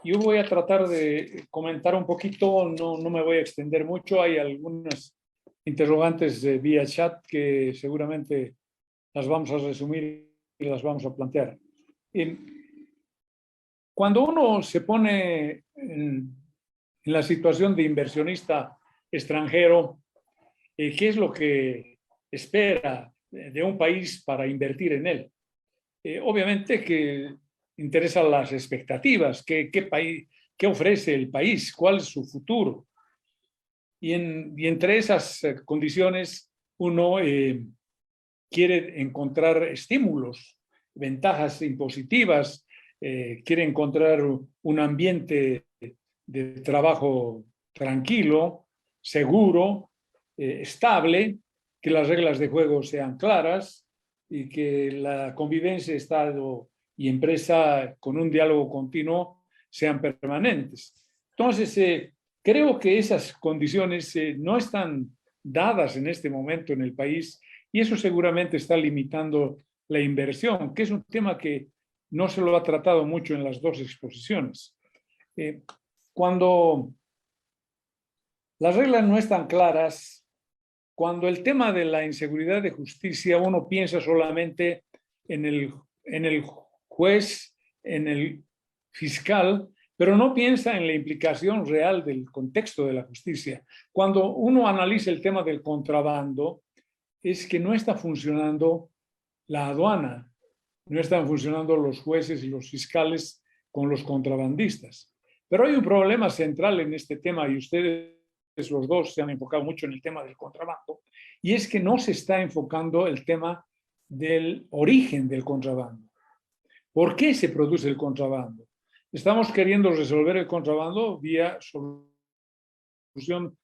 Yo voy a tratar de comentar un poquito, no me voy a extender mucho. Hay algunas interrogantes vía chat que seguramente las vamos a resumir y las vamos a plantear. Cuando uno se pone en la situación de inversionista extranjero, ¿qué es lo que espera de un país para invertir en él? Obviamente que interesan las expectativas, qué ofrece el país, cuál es su futuro. Y entre esas condiciones uno quiere encontrar estímulos, ventajas impositivas, quiere encontrar un ambiente de trabajo tranquilo, seguro, estable, que las reglas de juego sean claras y que la convivencia Estado y empresa con un diálogo continuo sean permanentes. Entonces, creo que esas condiciones no están dadas en este momento en el país y eso seguramente está limitando la inversión, que es un tema que no se lo ha tratado mucho en las dos exposiciones. Cuando las reglas no están claras, cuando el tema de la inseguridad de justicia, uno piensa solamente en el juez, en el fiscal, pero no piensa en la implicación real del contexto de la justicia. Cuando uno analiza el tema del contrabando, es que no está funcionando la aduana, no están funcionando los jueces y los fiscales con los contrabandistas. Pero hay un problema central en este tema y ustedes los dos se han enfocado mucho en el tema del contrabando, y es que no se está enfocando el tema del origen del contrabando. ¿Por qué se produce el contrabando? Estamos queriendo resolver el contrabando vía solución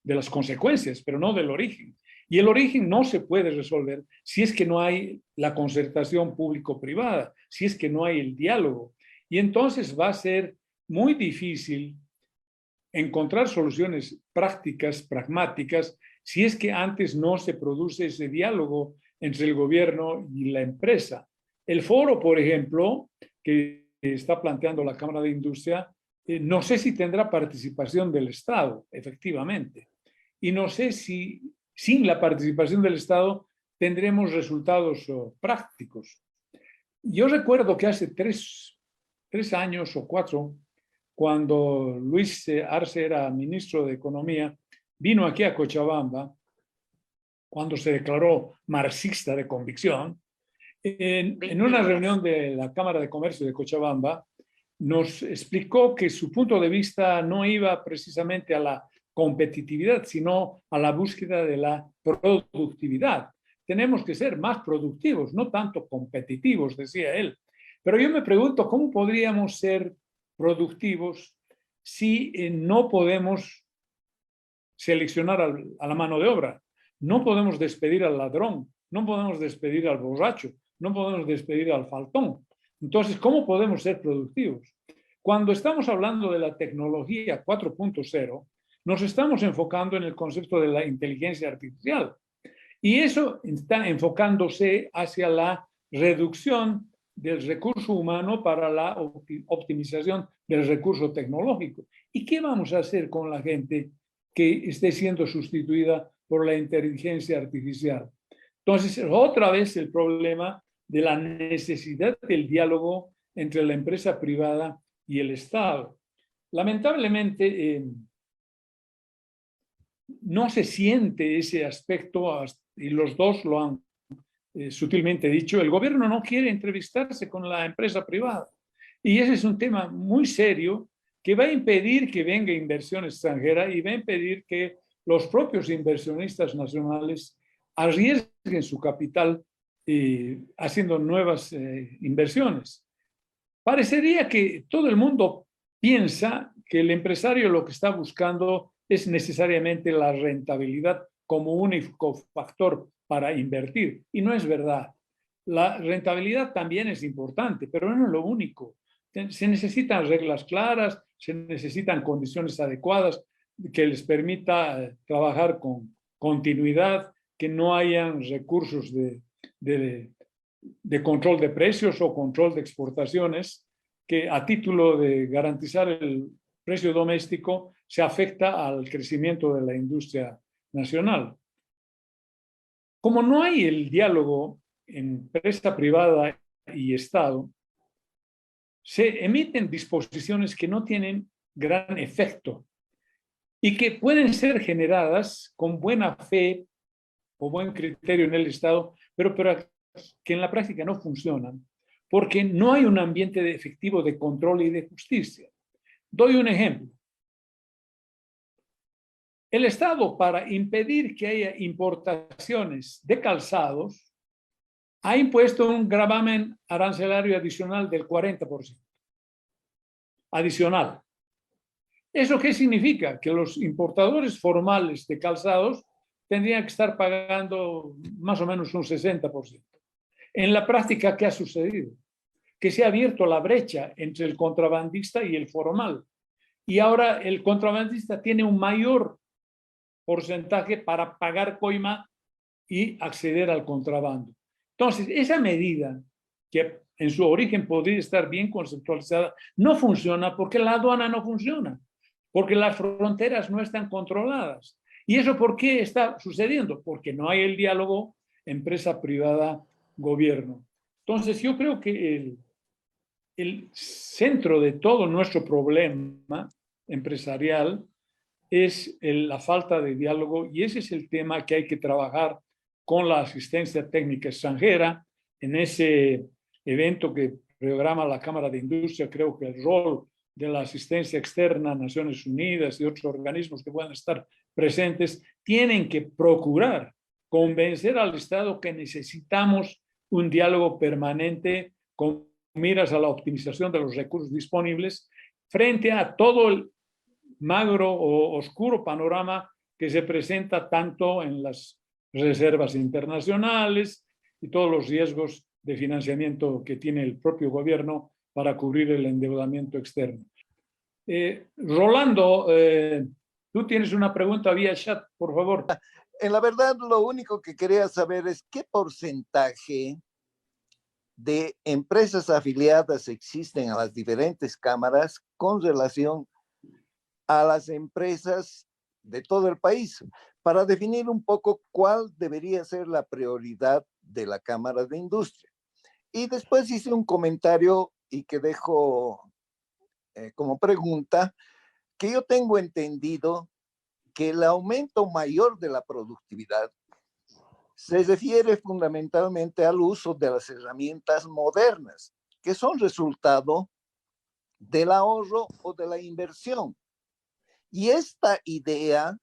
de las consecuencias, pero no del origen. Y el origen no se puede resolver si es que no hay la concertación público-privada, si es que no hay el diálogo. Y entonces va a ser muy difícil encontrar soluciones prácticas, pragmáticas, si es que antes no se produce ese diálogo entre el gobierno y la empresa. El foro, por ejemplo, que está planteando la Cámara de Industria, no sé si tendrá participación del Estado, efectivamente. Y no sé si sin la participación del Estado tendremos resultados prácticos. Yo recuerdo que hace tres años o cuatro, cuando Luis Arce era ministro de Economía, vino aquí a Cochabamba, cuando se declaró marxista de convicción, en una reunión de la Cámara de Comercio de Cochabamba, nos explicó que su punto de vista no iba precisamente a la competitividad, sino a la búsqueda de la productividad. Tenemos que ser más productivos, no tanto competitivos, decía él. Pero yo me pregunto, ¿cómo podríamos ser productivos si no podemos seleccionar a la mano de obra? No podemos despedir al ladrón, no podemos despedir al borracho, no podemos despedir al faltón. Entonces, ¿cómo podemos ser productivos? Cuando estamos hablando de la tecnología 4.0, nos estamos enfocando en el concepto de la inteligencia artificial. Y eso está enfocándose hacia la reducción del recurso humano para la optimización del recurso tecnológico. ¿Y qué vamos a hacer con la gente que esté siendo sustituida por la inteligencia artificial? Entonces, otra vez el problema de la necesidad del diálogo entre la empresa privada y el Estado. Lamentablemente, no se siente ese aspecto, y los dos lo han sutilmente dicho, el gobierno no quiere entrevistarse con la empresa privada. Y ese es un tema muy serio que va a impedir que venga inversión extranjera y va a impedir que los propios inversionistas nacionales arriesguen su capital haciendo nuevas inversiones. Parecería que todo el mundo piensa que el empresario lo que está buscando es necesariamente la rentabilidad como único factor para invertir. Y no es verdad. La rentabilidad también es importante, pero no es lo único. Se necesitan reglas claras, se necesitan condiciones adecuadas que les permita trabajar con continuidad, que no hayan recursos de control de precios o control de exportaciones. que a título de garantizar el precio doméstico se afecta al crecimiento de la industria nacional. Como no hay el diálogo en empresa privada y Estado, se emiten disposiciones que no tienen gran efecto y que pueden ser generadas con buena fe o buen criterio en el Estado, pero que en la práctica no funcionan, porque no hay un ambiente efectivo de control y de justicia. Doy un ejemplo. El Estado, para impedir que haya importaciones de calzados, ha impuesto un gravamen arancelario adicional del 40%. Adicional. ¿Eso qué significa? Que los importadores formales de calzados tendrían que estar pagando más o menos un 60%. En la práctica, ¿qué ha sucedido? Que se ha abierto la brecha entre el contrabandista y el formal. Y ahora el contrabandista tiene un mayor porcentaje para pagar coima y acceder al contrabando. Entonces, esa medida, que en su origen podría estar bien conceptualizada, no funciona porque la aduana no funciona, porque las fronteras no están controladas. ¿Y eso por qué está sucediendo? Porque no hay el diálogo empresa privada-gobierno. Entonces, yo creo que el centro de todo nuestro problema empresarial es la falta de diálogo, y ese es el tema que hay que trabajar con la asistencia técnica extranjera. En ese evento que programa la Cámara de Industria, creo que el rol de la asistencia externa, Naciones Unidas y otros organismos que puedan estar presentes, tienen que procurar convencer al Estado que necesitamos un diálogo permanente con miras a la optimización de los recursos disponibles frente a todo el magro o oscuro panorama que se presenta tanto en las reservas internacionales y todos los riesgos de financiamiento que tiene el propio gobierno para cubrir el endeudamiento externo. Rolando, tú tienes una pregunta vía chat, por favor. En la verdad, lo único que quería saber es qué porcentaje de empresas afiliadas existen a las diferentes cámaras con relación a las empresas de todo el país, para definir un poco cuál debería ser la prioridad de la Cámara de Industria. Y después hice un comentario y que dejo como pregunta, que yo tengo entendido que el aumento mayor de la productividad se refiere fundamentalmente al uso de las herramientas modernas, que son resultado del ahorro o de la inversión. Y esta idea,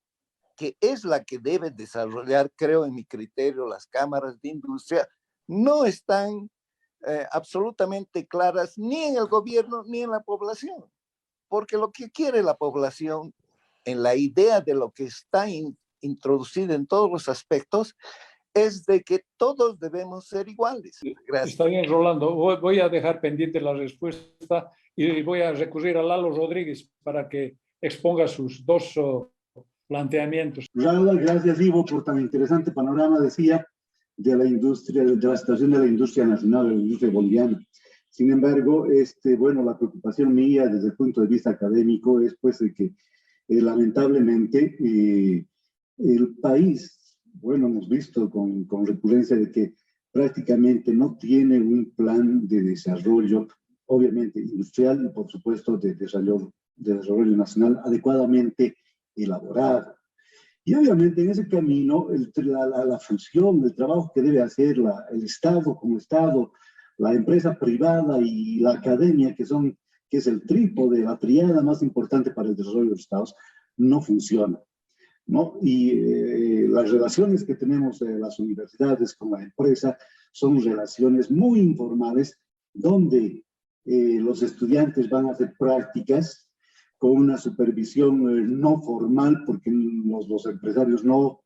que es la que debe desarrollar, creo en mi criterio, las cámaras de industria, no están absolutamente claras ni en el gobierno ni en la población. Porque lo que quiere la población, en la idea de lo que está introducido en todos los aspectos, es de que todos debemos ser iguales. Gracias. Está bien, Rolando. Voy a dejar pendiente la respuesta y voy a recurrir a Lalo Rodríguez para que exponga sus dos planteamientos. Gracias, Ivo, por tan interesante panorama, decía, de la industria, de la situación de la industria nacional, de la industria boliviana. Sin embargo, bueno, la preocupación mía desde el punto de vista académico es pues de que lamentablemente el país, bueno, hemos visto con recurrencia de que prácticamente no tiene un plan de desarrollo, obviamente industrial y por supuesto de desarrollo nacional adecuadamente elaborado. Y obviamente en ese camino la función, el trabajo que debe hacer el Estado como Estado, la empresa privada y la academia, que es el trípode, la triada más importante para el desarrollo de los Estados, no funciona, ¿no? Y las relaciones que tenemos las universidades con la empresa son relaciones muy informales, donde los estudiantes van a hacer prácticas con una supervisión no formal, porque los empresarios no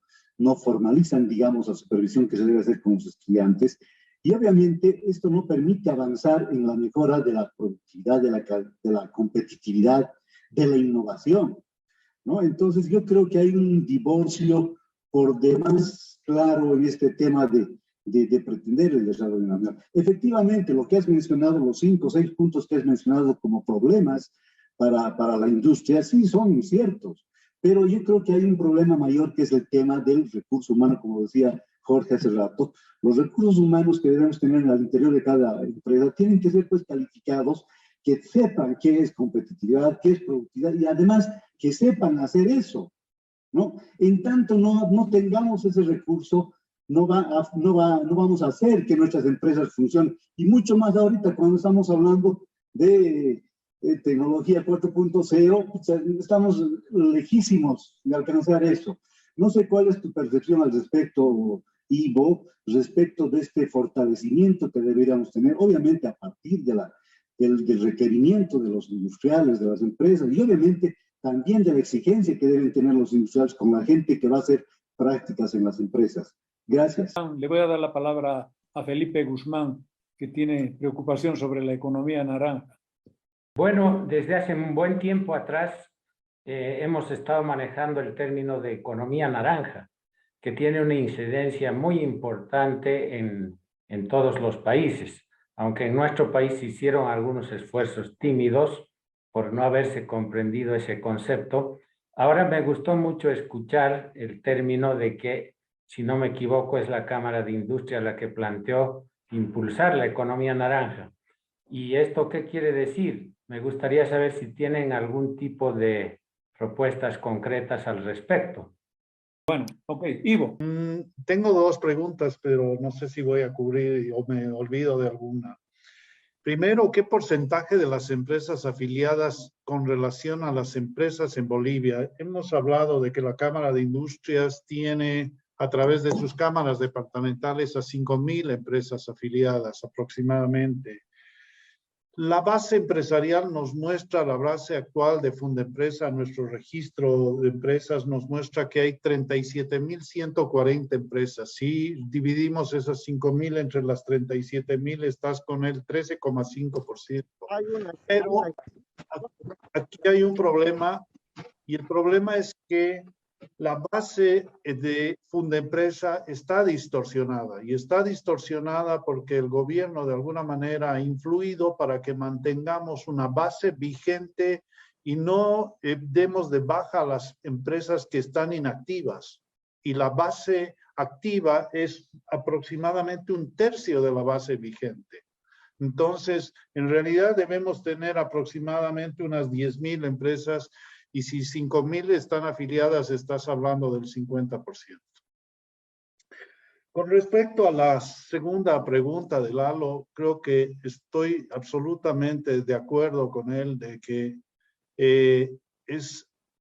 formalizan, digamos, la supervisión que se debe hacer con los estudiantes. Y obviamente esto no permite avanzar en la mejora de la productividad, de la competitividad, de la innovación, ¿no? Entonces yo creo que hay un divorcio por demás claro en este tema de pretender el desarrollo nacional. Efectivamente, lo que has mencionado, los 5 o 6 puntos que has mencionado como problemas para la industria, sí son ciertos, pero yo creo que hay un problema mayor que es el tema del recurso humano, como decía Jorge hace rato. Los recursos humanos que debemos tener al interior de cada empresa tienen que ser pues calificados, que sepan qué es competitividad, qué es productividad y además que sepan hacer eso, ¿no? En tanto no tengamos ese recurso, no vamos a hacer que nuestras empresas funcionen. Y mucho más ahorita cuando estamos hablando de tecnología 4.0, estamos lejísimos de alcanzar eso. No sé cuál es tu percepción al respecto, Ivo, respecto de este fortalecimiento que deberíamos tener, obviamente a partir del requerimiento de los industriales, de las empresas, y obviamente también de la exigencia que deben tener los industriales con la gente que va a hacer prácticas en las empresas. Gracias. Le voy a dar la palabra a Felipe Guzmán, que tiene preocupación sobre la economía naranja. Bueno, desde hace un buen tiempo atrás hemos estado manejando el término de economía naranja, que tiene una incidencia muy importante en todos los países, aunque en nuestro país se hicieron algunos esfuerzos tímidos por no haberse comprendido ese concepto. Ahora me gustó mucho escuchar el término de que, si no me equivoco, es la Cámara de Industria la que planteó impulsar la economía naranja. ¿Y esto qué quiere decir? Me gustaría saber si tienen algún tipo de propuestas concretas al respecto. Bueno, ok, Ivo. Tengo 2 preguntas, pero no sé si voy a cubrir o me olvido de alguna. Primero, ¿qué porcentaje de las empresas afiliadas con relación a las empresas en Bolivia? Hemos hablado de que la Cámara de Industrias tiene, a través de sus cámaras departamentales, a 5.000 empresas afiliadas aproximadamente. La base empresarial nos muestra, la base actual de Fundempresa, nuestro registro de empresas nos muestra que hay 37.140 empresas. Si dividimos esas 5.000 entre las 37.000, estás con el 13,5%. Pero aquí hay un problema, y el problema es que la base de Fundempresa está distorsionada, y está distorsionada porque el gobierno de alguna manera ha influido para que mantengamos una base vigente y no demos de baja a las empresas que están inactivas. Y la base activa es aproximadamente 1/3 de la base vigente. Entonces, en realidad debemos tener aproximadamente unas 10.000 empresas, y si 5.000 están afiliadas, estás hablando del 50%. Con respecto a la segunda pregunta de Lalo, creo que estoy absolutamente de acuerdo con él de que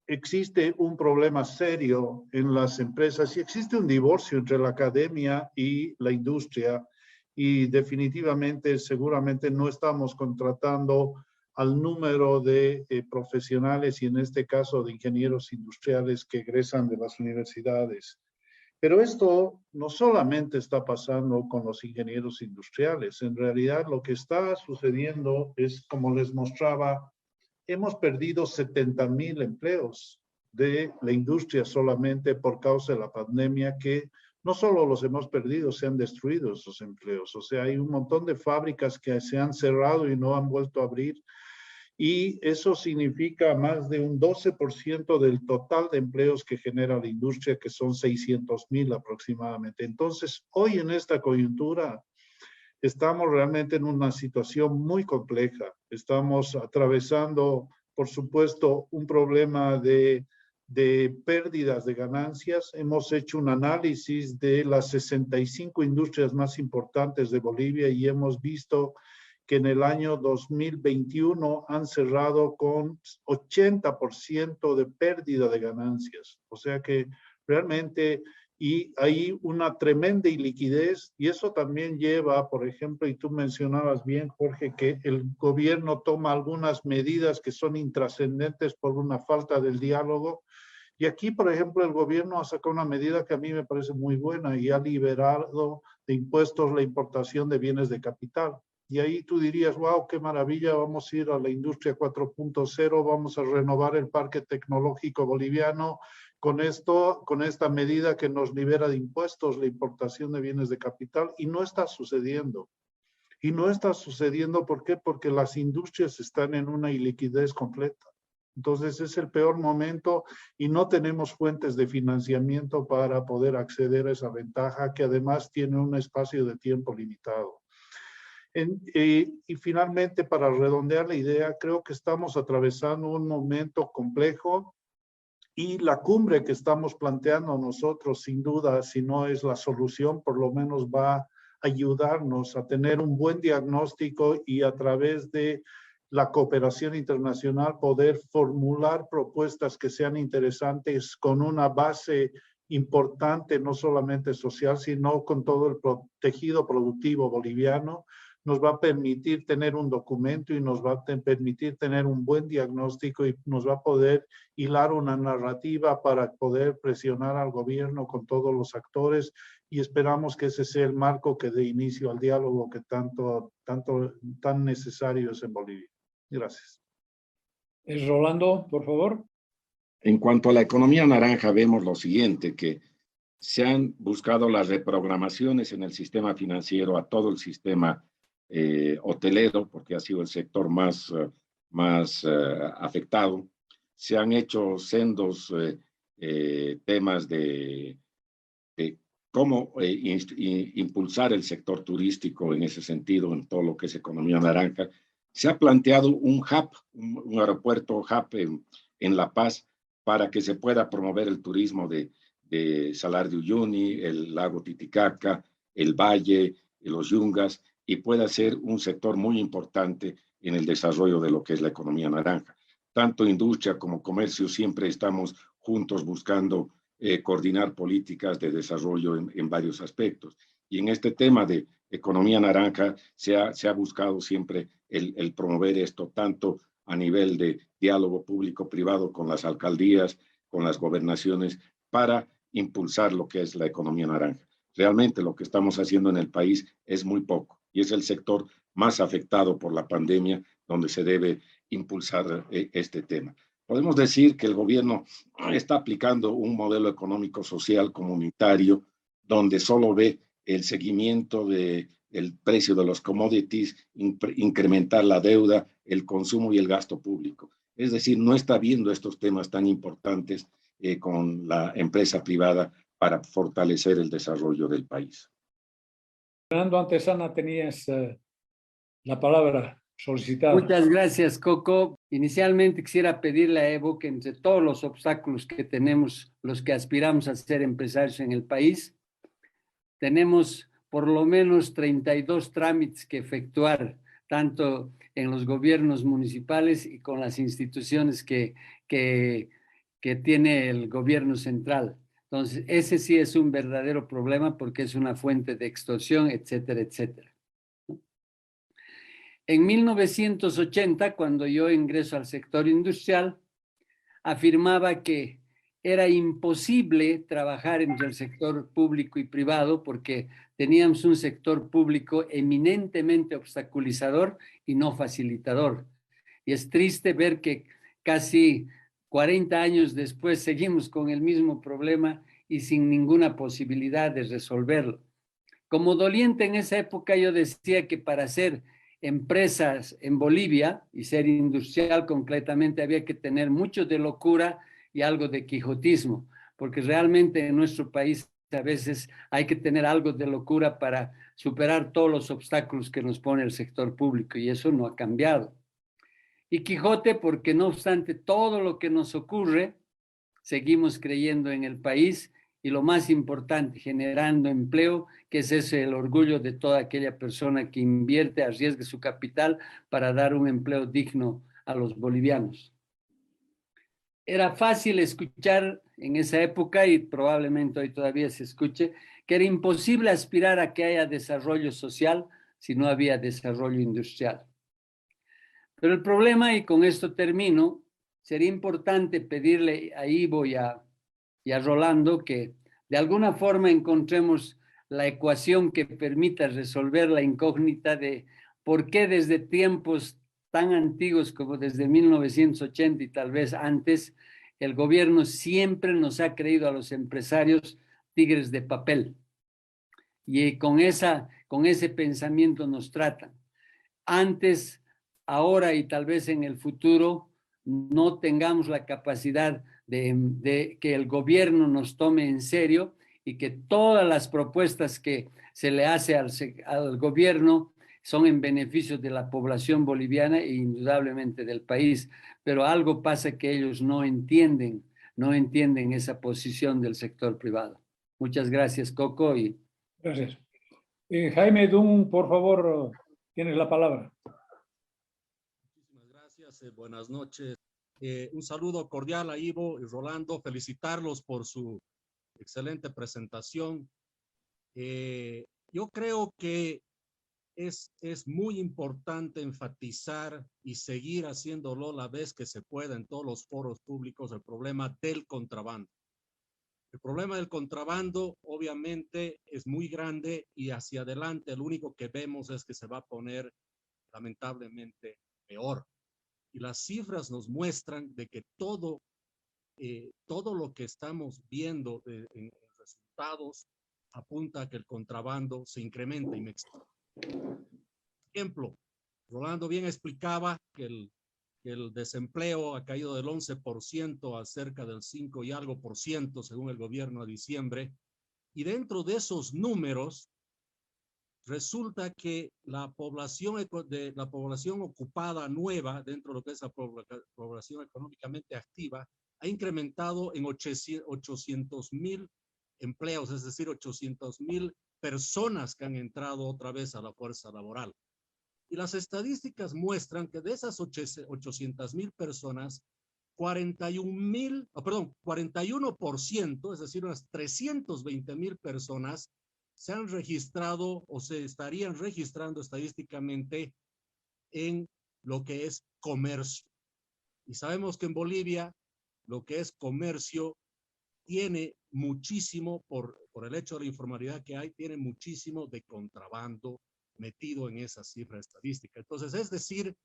existe un problema serio en las empresas y existe un divorcio entre la academia y la industria, y definitivamente, seguramente no estamos contratando al número de profesionales, y en este caso de ingenieros industriales que egresan de las universidades. Pero esto no solamente está pasando con los ingenieros industriales. En realidad lo que está sucediendo es, como les mostraba, hemos perdido 70.000 empleos de la industria solamente por causa de la pandemia, que no solo los hemos perdido, se han destruido esos empleos. O sea, hay un montón de fábricas que se han cerrado y no han vuelto a abrir. Y eso significa más de un 12% del total de empleos que genera la industria, que son 600.000 aproximadamente. Entonces, hoy en esta coyuntura estamos realmente en una situación muy compleja. Estamos atravesando, por supuesto, un problema de pérdidas de ganancias. Hemos hecho un análisis de las 65 industrias más importantes de Bolivia y hemos visto que en el año 2021 han cerrado con 80% de pérdida de ganancias. O sea que realmente, y hay una tremenda iliquidez, y eso también lleva, por ejemplo, y tú mencionabas bien, Jorge, que el gobierno toma algunas medidas que son intrascendentes por una falta del diálogo. Y aquí, por ejemplo, el gobierno ha sacado una medida que a mí me parece muy buena y ha liberado de impuestos la importación de bienes de capital. Y ahí tú dirías, wow, qué maravilla, vamos a ir a la industria 4.0, vamos a renovar el parque tecnológico boliviano con esta medida que nos libera de impuestos la importación de bienes de capital, y no está sucediendo. Y no está sucediendo, ¿por qué? Porque las industrias están en una iliquidez completa. Entonces es el peor momento y no tenemos fuentes de financiamiento para poder acceder a esa ventaja, que además tiene un espacio de tiempo limitado. Y finalmente, para redondear la idea, creo que estamos atravesando un momento complejo, y la cumbre que estamos planteando nosotros, sin duda, si no es la solución, por lo menos va a ayudarnos a tener un buen diagnóstico y a través de la cooperación internacional poder formular propuestas que sean interesantes con una base importante, no solamente social, sino con todo el tejido productivo boliviano. Nos va a permitir tener un documento y nos va a permitir tener un buen diagnóstico, y nos va a poder hilar una narrativa para poder presionar al gobierno con todos los actores, y esperamos que ese sea el marco que dé inicio al diálogo que tan necesario es en Bolivia. Gracias. Rolando, por favor. En cuanto a la economía naranja, vemos lo siguiente, que se han buscado las reprogramaciones en el sistema financiero a todo el sistema hotelero, porque ha sido el sector más afectado. Se han hecho sendos temas de cómo impulsar el sector turístico en ese sentido, en todo lo que es economía naranja. Se ha planteado un hub, un aeropuerto hub en La Paz, para que se pueda promover el turismo de Salar de Uyuni, el lago Titicaca, el valle, los yungas, y pueda ser un sector muy importante en el desarrollo de lo que es la economía naranja. Tanto industria como comercio siempre estamos juntos buscando coordinar políticas de desarrollo en varios aspectos. Y en este tema de economía naranja se ha buscado siempre el promover esto, tanto a nivel de diálogo público-privado con las alcaldías, con las gobernaciones, para impulsar lo que es la economía naranja. Realmente lo que estamos haciendo en el país es muy poco, y es el sector más afectado por la pandemia donde se debe impulsar este tema. Podemos decir que el gobierno está aplicando un modelo económico social comunitario donde solo ve el seguimiento del precio de los commodities, incrementar la deuda, el consumo y el gasto público. Es decir, no está viendo estos temas tan importantes con la empresa privada para fortalecer el desarrollo del país. Fernando Antesana, tenías la palabra solicitada. Muchas gracias, Coco. Inicialmente quisiera pedirle a Evo que, entre todos los obstáculos que tenemos, los que aspiramos a ser empresarios en el país, tenemos por lo menos 32 trámites que efectuar, tanto en los gobiernos municipales y con las instituciones que tiene el gobierno central. Entonces, ese sí es un verdadero problema porque es una fuente de extorsión, etcétera, etcétera. En 1980, cuando yo ingreso al sector industrial, afirmaba que era imposible trabajar entre el sector público y privado porque teníamos un sector público eminentemente obstaculizador y no facilitador. Y es triste ver que casi 40 años después seguimos con el mismo problema y sin ninguna posibilidad de resolverlo. Como doliente en esa época yo decía que para hacer empresas en Bolivia y ser industrial completamente había que tener mucho de locura y algo de quijotismo, porque realmente en nuestro país a veces hay que tener algo de locura para superar todos los obstáculos que nos pone el sector público, y eso no ha cambiado. Y Quijote porque no obstante todo lo que nos ocurre, seguimos creyendo en el país y lo más importante, generando empleo, que es ese el orgullo de toda aquella persona que invierte, arriesga su capital para dar un empleo digno a los bolivianos. Era fácil escuchar en esa época, y probablemente hoy todavía se escuche, que era imposible aspirar a que haya desarrollo social si no había desarrollo industrial. Pero el problema, y con esto termino, sería importante pedirle a Ivo y a Rolando que de alguna forma encontremos la ecuación que permita resolver la incógnita de por qué desde tiempos tan antiguos como desde 1980 y tal vez antes, el gobierno siempre nos ha creído a los empresarios tigres de papel. Y con ese pensamiento nos tratan. Antes, ahora y tal vez en el futuro, no tengamos la capacidad de que el gobierno nos tome en serio y que todas las propuestas que se le hace al gobierno son en beneficio de la población boliviana e indudablemente del país. Pero algo pasa que ellos no entienden esa posición del sector privado. Muchas gracias, Coco. Gracias. Jaime Dun, por favor, tienes la palabra. Muchísimas gracias, buenas noches. Un saludo cordial a Ivo y Rolando, felicitarlos por su excelente presentación. Yo creo que es muy importante enfatizar y seguir haciéndolo la vez que se pueda en todos los foros públicos el problema del contrabando. El problema del contrabando obviamente es muy grande y hacia adelante lo único que vemos es que se va a poner lamentablemente peor. Y las cifras nos muestran de que todo lo que estamos viendo en resultados apunta a que el contrabando se incrementa y me explico. Ejemplo, Rolando bien explicaba que el desempleo ha caído del 11% a cerca del 5 y algo por ciento según el gobierno a diciembre. Y dentro de esos números, resulta que la población ocupada nueva, dentro de lo que es la población económicamente activa, ha incrementado en 800,000 empleos, es decir, 800,000 personas que han entrado otra vez a la fuerza laboral. Y las estadísticas muestran que de esas 800,000 personas, 41%, es decir, unas 320,000 personas, se han registrado o se estarían registrando estadísticamente en lo que es comercio. Y sabemos que en Bolivia lo que es comercio tiene muchísimo, por el hecho de la informalidad que hay, tiene muchísimo de contrabando metido en esa cifra estadística. Entonces, es decir,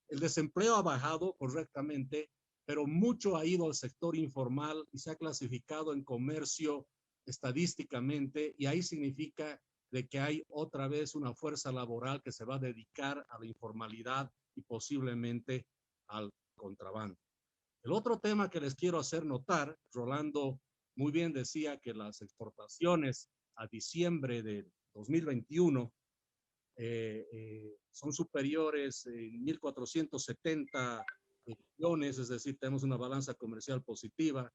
el desempleo ha bajado correctamente, pero mucho ha ido al sector informal y se ha clasificado en comercio estadísticamente, y ahí significa de que hay otra vez una fuerza laboral que se va a dedicar a la informalidad y posiblemente al contrabando. El otro tema que les quiero hacer notar, Rolando muy bien decía que las exportaciones a diciembre de 2021 son superiores en 1.470 millones, es decir, tenemos una balanza comercial positiva.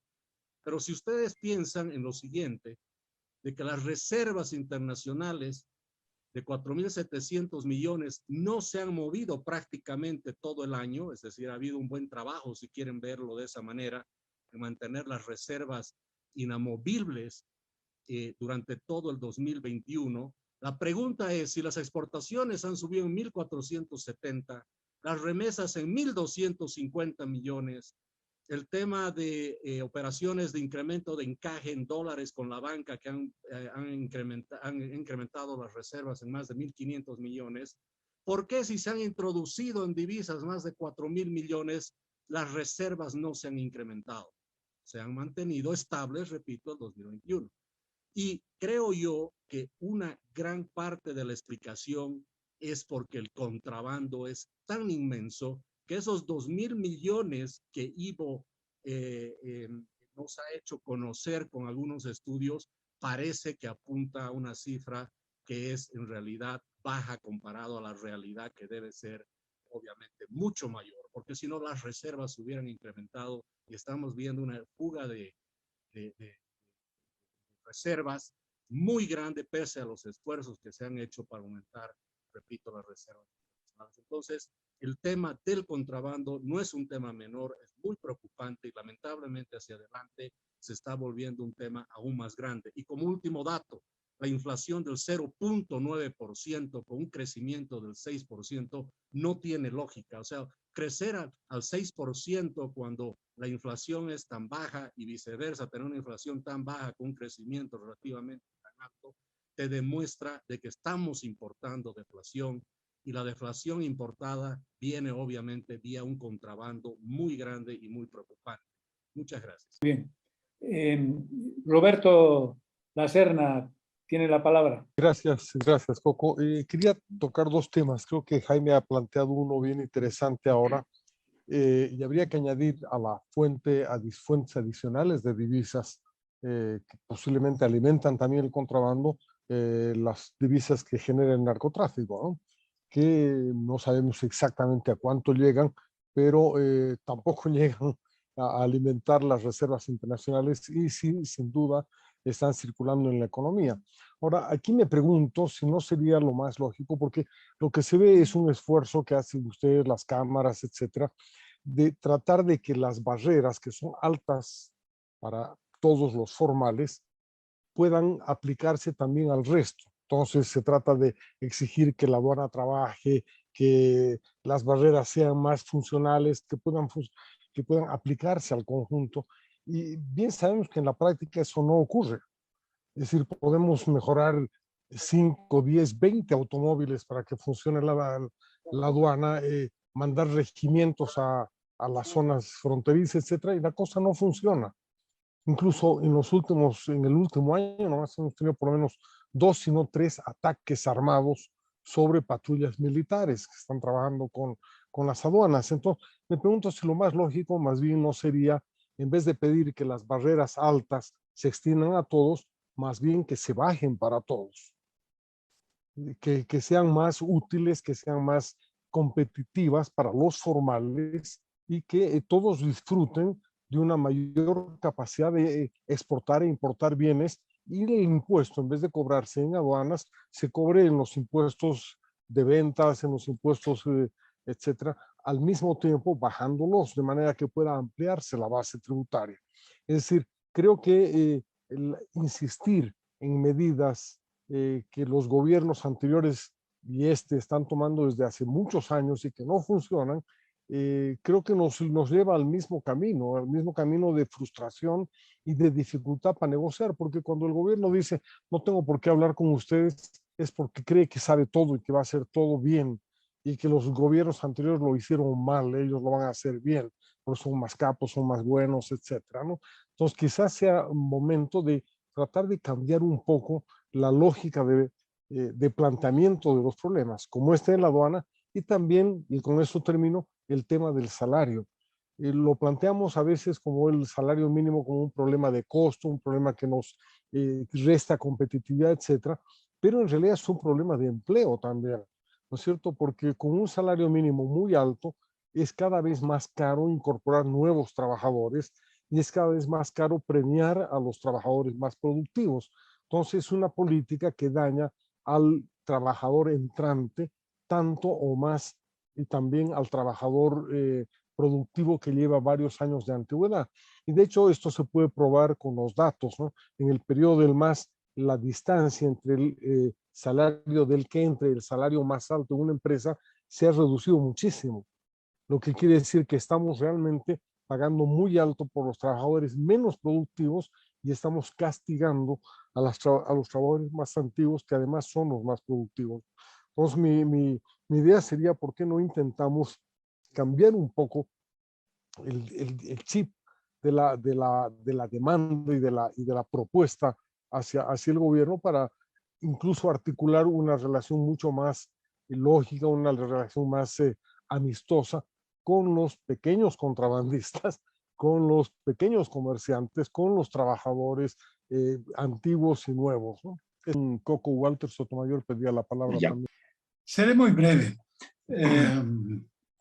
Pero si ustedes piensan en lo siguiente, de que las reservas internacionales de 4.700 millones no se han movido prácticamente todo el año, es decir, ha habido un buen trabajo, si quieren verlo de esa manera, de mantener las reservas inamovibles durante todo el 2021. La pregunta es, si las exportaciones han subido en 1.470, las remesas en 1.250 millones, el tema de operaciones de incremento de encaje en dólares con la banca que han incrementado las reservas en más de 1.500 millones. ¿Por qué si se han introducido en divisas más de 4.000 millones, las reservas no se han incrementado? Se han mantenido estables, repito, el 2021. Y creo yo que una gran parte de la explicación es porque el contrabando es tan inmenso que esos 2.000 millones que Ivo nos ha hecho conocer con algunos estudios, parece que apunta a una cifra que es en realidad baja comparado a la realidad, que debe ser obviamente mucho mayor, porque si no las reservas se hubieran incrementado y estamos viendo una fuga de reservas muy grande pese a los esfuerzos que se han hecho para aumentar, repito, las reservas. Entonces, el tema del contrabando no es un tema menor, es muy preocupante y lamentablemente hacia adelante se está volviendo un tema aún más grande. Y como último dato, la inflación del 0.9% con un crecimiento del 6% no tiene lógica. O sea, crecer al 6% cuando la inflación es tan baja y viceversa, tener una inflación tan baja con un crecimiento relativamente tan alto, te demuestra de que estamos importando deflación, y la deflación importada viene obviamente vía un contrabando muy grande y muy preocupante. Muchas gracias. Bien. Roberto Lacerna tiene la palabra. Gracias, Coco. Quería tocar dos temas. Creo que Jaime ha planteado uno bien interesante ahora. Y habría que añadir a la fuentes adicionales de divisas que posiblemente alimentan también el contrabando, las divisas que genera el narcotráfico, ¿no? Que no sabemos exactamente a cuánto llegan, pero tampoco llegan a alimentar las reservas internacionales y sí, sin duda, están circulando en la economía. Ahora, aquí me pregunto si no sería lo más lógico, porque lo que se ve es un esfuerzo que hacen ustedes, las cámaras, etcétera, de tratar de que las barreras que son altas para todos los formales puedan aplicarse también al resto. Entonces se trata de exigir que la aduana trabaje, que las barreras sean más funcionales, que puedan aplicarse al conjunto. Y bien sabemos que en la práctica eso no ocurre. Es decir, podemos mejorar 5, 10, 20 automóviles para que funcione la aduana, mandar regimientos a las zonas fronterizas, etcétera, y la cosa no funciona. Incluso en el último año, nomás hemos tenido por lo menos 2, si no 3 ataques armados sobre patrullas militares que están trabajando con las aduanas. Entonces, me pregunto si lo más lógico más bien no sería, en vez de pedir que las barreras altas se extiendan a todos, más bien que se bajen para todos, que sean más útiles, que sean más competitivas para los formales y que todos disfruten de una mayor capacidad de exportar e importar bienes, y el impuesto, en vez de cobrarse en aduanas, se cobre en los impuestos de ventas, en los impuestos, etcétera, al mismo tiempo bajándolos de manera que pueda ampliarse la base tributaria. Es decir, creo que insistir en medidas que los gobiernos anteriores y están tomando desde hace muchos años y que no funcionan, creo que nos lleva al mismo camino de frustración y de dificultad para negociar, porque cuando el gobierno dice no tengo por qué hablar con ustedes, es porque cree que sabe todo y que va a hacer todo bien, y que los gobiernos anteriores lo hicieron mal, ellos lo van a hacer bien, porque son más capos, son más buenos, etcétera, ¿no? Entonces quizás sea un momento de tratar de cambiar un poco la lógica de planteamiento de los problemas, como está en la aduana, y también, y con eso termino, el tema del salario. Lo planteamos a veces como el salario mínimo como un problema de costo, un problema que nos resta competitividad, etcétera, pero en realidad es un problema de empleo también, ¿no es cierto? Porque con un salario mínimo muy alto es cada vez más caro incorporar nuevos trabajadores y es cada vez más caro premiar a los trabajadores más productivos. Entonces es una política que daña al trabajador entrante tanto o más, y también al trabajador productivo que lleva varios años de antigüedad. Y de hecho esto se puede probar con los datos, ¿no? En el periodo del MAS, la distancia entre el salario del que entre el salario más alto de una empresa se ha reducido muchísimo, lo que quiere decir que estamos realmente pagando muy alto por los trabajadores menos productivos y estamos castigando a los trabajadores más antiguos, que además son los más productivos. Entonces mi idea sería, ¿por qué no intentamos cambiar un poco el chip de la demanda y de la propuesta hacia el gobierno, para incluso articular una relación mucho más lógica, una relación más amistosa con los pequeños contrabandistas, con los pequeños comerciantes, con los trabajadores antiguos y nuevos, ¿no? Coco Walter Sotomayor pedía la palabra también. Seré muy breve.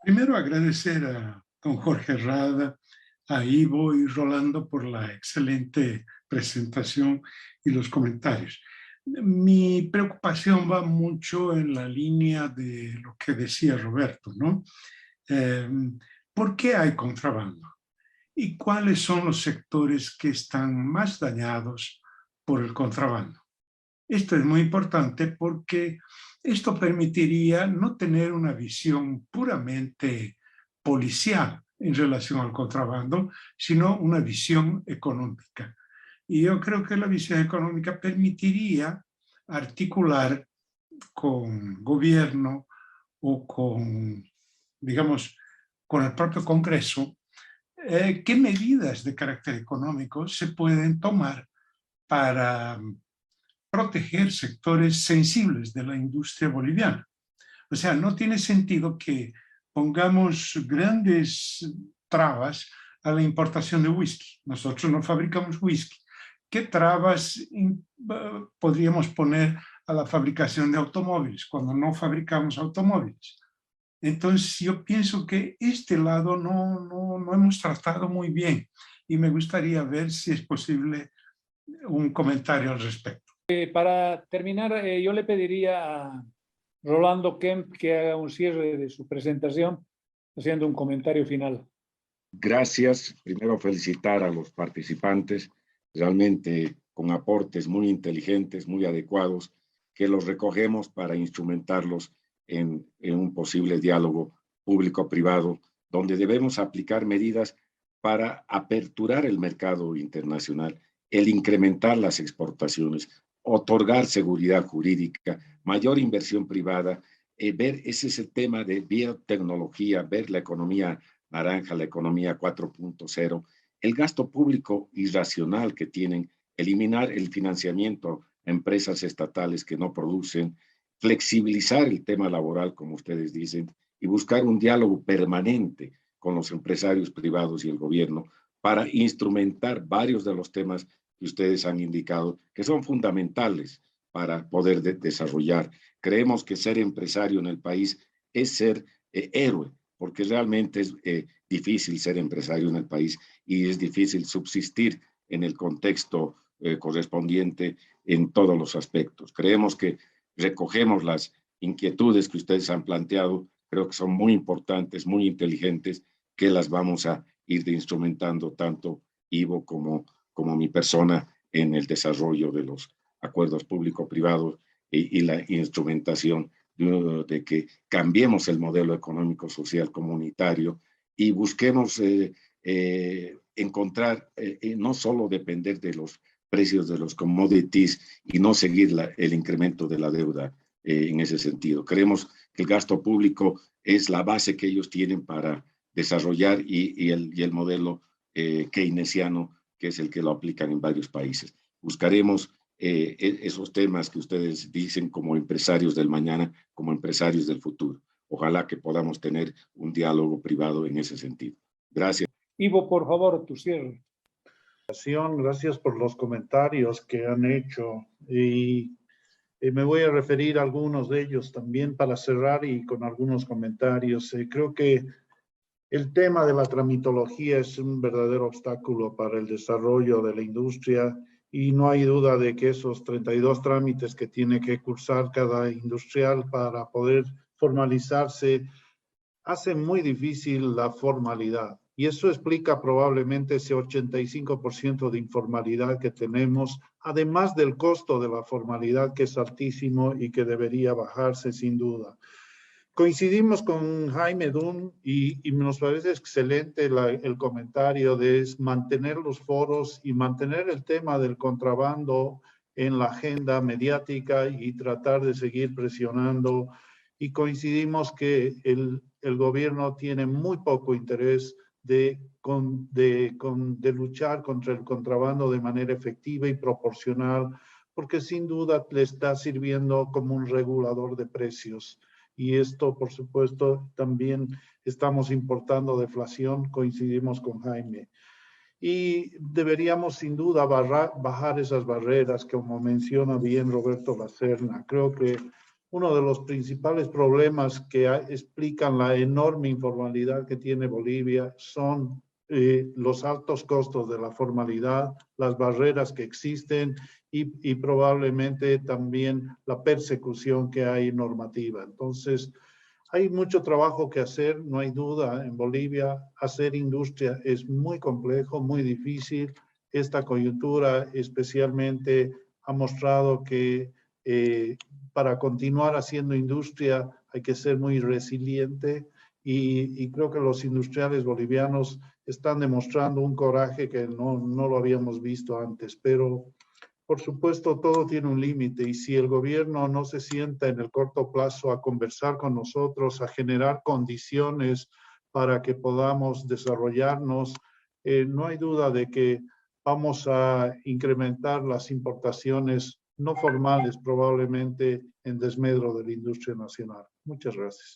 Primero agradecer a don Jorge Rada, a Ivo y Rolando por la excelente presentación y los comentarios. Mi preocupación va mucho en la línea de lo que decía Roberto, ¿no? ¿Por qué hay contrabando? ¿Y cuáles son los sectores que están más dañados por el contrabando? Esto es muy importante porque esto permitiría no tener una visión puramente policial en relación al contrabando, sino una visión económica. Y yo creo que la visión económica permitiría articular con gobierno o con, digamos, con el propio Congreso ¿qué medidas de carácter económico se pueden tomar para proteger sectores sensibles de la industria boliviana? O sea, no tiene sentido que pongamos grandes trabas a la importación de whisky. Nosotros no fabricamos whisky. ¿Qué trabas podríamos poner a la fabricación de automóviles cuando no fabricamos automóviles? Entonces yo pienso que este lado no hemos tratado muy bien y me gustaría ver si es posible un comentario al respecto. Para terminar, yo le pediría a Rolando Kemp que haga un cierre de su presentación haciendo un comentario final. Gracias. Primero felicitar a los participantes, realmente con aportes muy inteligentes, muy adecuados, que los recogemos para instrumentarlos en un posible diálogo público-privado, donde debemos aplicar medidas para aperturar el mercado internacional, el incrementar las exportaciones, otorgar seguridad jurídica, mayor inversión privada, ver ese es el tema de biotecnología, ver la economía naranja, la economía 4.0, el gasto público irracional que tienen, eliminar el financiamiento a empresas estatales que no producen, flexibilizar el tema laboral, como ustedes dicen, y buscar un diálogo permanente con los empresarios privados y el gobierno para instrumentar varios de los temas que ustedes han indicado, que son fundamentales para poder desarrollar. Creemos que ser empresario en el país es ser héroe, porque realmente es difícil ser empresario en el país y es difícil subsistir en el contexto correspondiente en todos los aspectos. Creemos que recogemos las inquietudes que ustedes han planteado, creo que son muy importantes, muy inteligentes, que las vamos a ir instrumentando tanto Ivo como mi persona en el desarrollo de los acuerdos público-privados y la instrumentación de que cambiemos el modelo económico, social, comunitario y busquemos encontrar, no solo depender de los precios de los commodities y no seguir el incremento de la deuda en ese sentido. Creemos que el gasto público es la base que ellos tienen para desarrollar y el modelo keynesiano, que es el que lo aplican en varios países. Buscaremos esos temas que ustedes dicen como empresarios del mañana, como empresarios del futuro. Ojalá que podamos tener un diálogo privado en ese sentido. Gracias. Ivo, por favor, tu cierre. Gracias por los comentarios que han hecho y me voy a referir a algunos de ellos también para cerrar y con algunos comentarios. Creo que el tema de la tramitología es un verdadero obstáculo para el desarrollo de la industria y no hay duda de que esos 32 trámites que tiene que cursar cada industrial para poder formalizarse hacen muy difícil la formalidad. Y eso explica probablemente ese 85% de informalidad que tenemos, además del costo de la formalidad que es altísimo y que debería bajarse sin duda. Coincidimos con Jaime Dunn y nos parece excelente el comentario de mantener los foros y mantener el tema del contrabando en la agenda mediática y tratar de seguir presionando. Y coincidimos que el gobierno tiene muy poco interés de luchar contra el contrabando de manera efectiva y proporcional, porque sin duda le está sirviendo como un regulador de precios. Y esto, por supuesto, también estamos importando deflación, coincidimos con Jaime. Y deberíamos sin duda bajar esas barreras, como menciona bien Roberto Lacerna. Creo que uno de los principales problemas que explican la enorme informalidad que tiene Bolivia son los altos costos de la formalidad, las barreras que existen y probablemente también la persecución que hay normativa. Entonces, hay mucho trabajo que hacer, no hay duda. En Bolivia, hacer industria es muy complejo, muy difícil. Esta coyuntura especialmente ha mostrado que para continuar haciendo industria hay que ser muy resiliente y creo que los industriales bolivianos están demostrando un coraje que no lo habíamos visto antes, pero por supuesto todo tiene un límite y si el gobierno no se sienta en el corto plazo a conversar con nosotros, a generar condiciones para que podamos desarrollarnos, no hay duda de que vamos a incrementar las importaciones no formales probablemente en desmedro de la industria nacional. Muchas gracias.